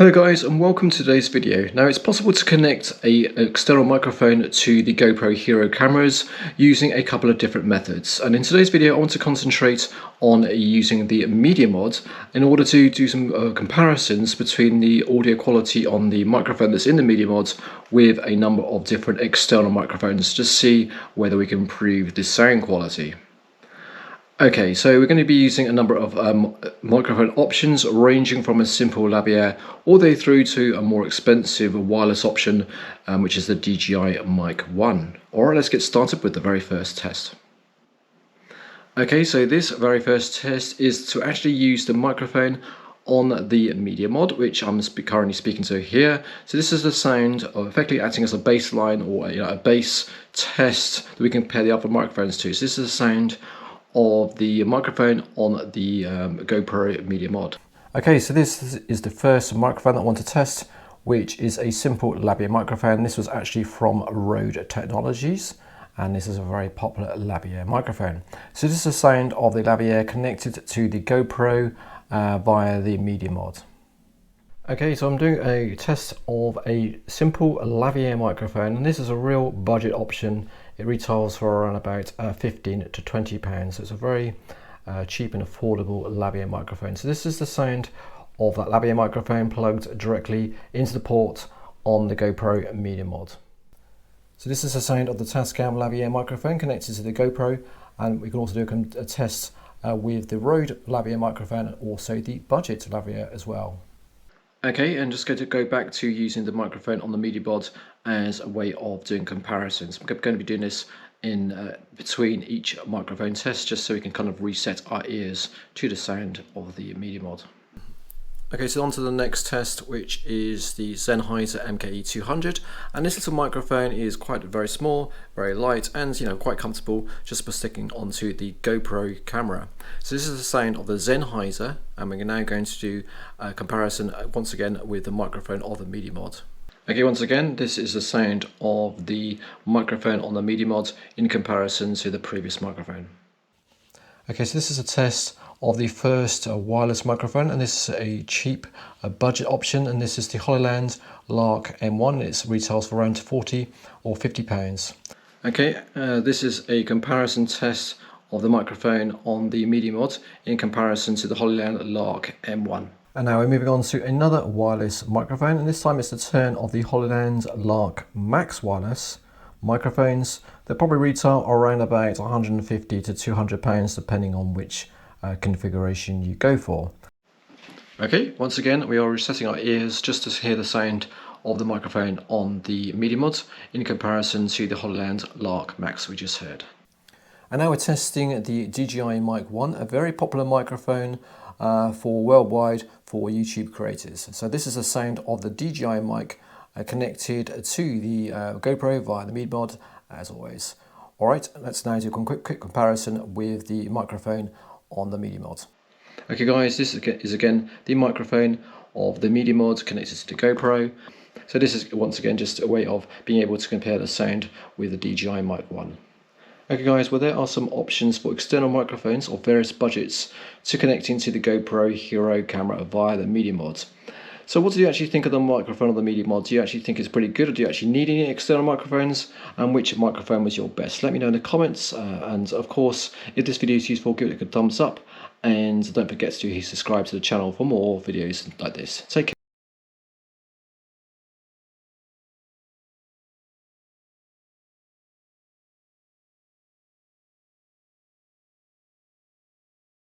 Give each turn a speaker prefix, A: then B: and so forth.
A: Hello guys, and welcome to today's video. Now it's possible to connect an external microphone to the GoPro Hero cameras using a couple of different methods, and in today's video I want to concentrate on using the media mod in order to do some comparisons between the audio quality on the microphone that's in the media mod with a number of different external microphones to see whether we can improve the sound quality. Okay, so we're going to be using a number of microphone options ranging from a simple lavalier all the way through to a more expensive wireless option, which is the DJI Mic 1. Alright, let's get started with the very first test. Okay, so this very first test is to actually use the microphone on the media mod, which I'm currently speaking to here. So this is the sound of effectively acting as a baseline or a bass test that we can compare the other microphones to. So this is the sound of the microphone on the GoPro media mod. Okay, so this is the first microphone that I want to test, which is a simple lavalier microphone. This was actually from Rode Technologies, and this is a very popular lavalier microphone. So this is the sound of the lavalier connected to the GoPro via the media mod. Okay, so I'm doing a test of a simple lavalier microphone, and this is a real budget option. It retails for around about £15 to £20, so it's a very cheap and affordable lavalier microphone. So this is the sound of that lavalier microphone plugged directly into the port on the GoPro media mod. So this is the sound of the Tascam lavalier microphone connected to the GoPro, and we can also do a test with the Rode lavalier microphone and also the budget lavalier as well. Okay, and just going to go back to using the microphone on the media mod as a way of doing comparisons. I'm going to be doing this in between each microphone test, just so we can kind of reset our ears to the sound of the media mod. Okay, so on to the next test, which is the Sennheiser MKE-200, and this little microphone is very small, very light, and quite comfortable just for sticking onto the GoPro camera. So this is the sound of the Sennheiser, and we're now going to do a comparison once again with the microphone of the media mod. Okay, once again, this is the sound of the microphone on the media mod in comparison to the previous microphone. Okay, so this is a test of the first wireless microphone, and this is a cheap budget option, and this is the Hollyland Lark M1. It retails for around £40 or £50. Okay, this is a comparison test of the microphone on the media mod in comparison to the Hollyland Lark M1. And now we're moving on to another wireless microphone, and this time it's the turn of the Hollyland Lark Max wireless microphones. They probably retail around about £150 to £200 depending on which configuration you go for. Okay, once again we are resetting our ears just to hear the sound of the microphone on the media mod in comparison to the Hollyland Lark Max we just heard. And now we're testing the DJI Mic 1, a very popular microphone for worldwide for YouTube creators. So this is the sound of the DJI Mic connected to the GoPro via the media mod as always. Alright, let's now do a quick comparison with the microphone on the media mod. Okay guys, this is again the microphone of the media mod connected to the GoPro. So this is once again just a way of being able to compare the sound with the DJI Mic 1. Okay guys, well there are some options for external microphones of various budgets to connecting to the GoPro Hero camera via the media mod. So what do you actually think of the microphone of the media mod? Do you actually think it's pretty good, or do you actually need any external microphones? And which microphone was your best? Let me know in the comments, and of course if this video is useful, give it a good thumbs up, and don't forget to subscribe to the channel for more videos like this. Take care.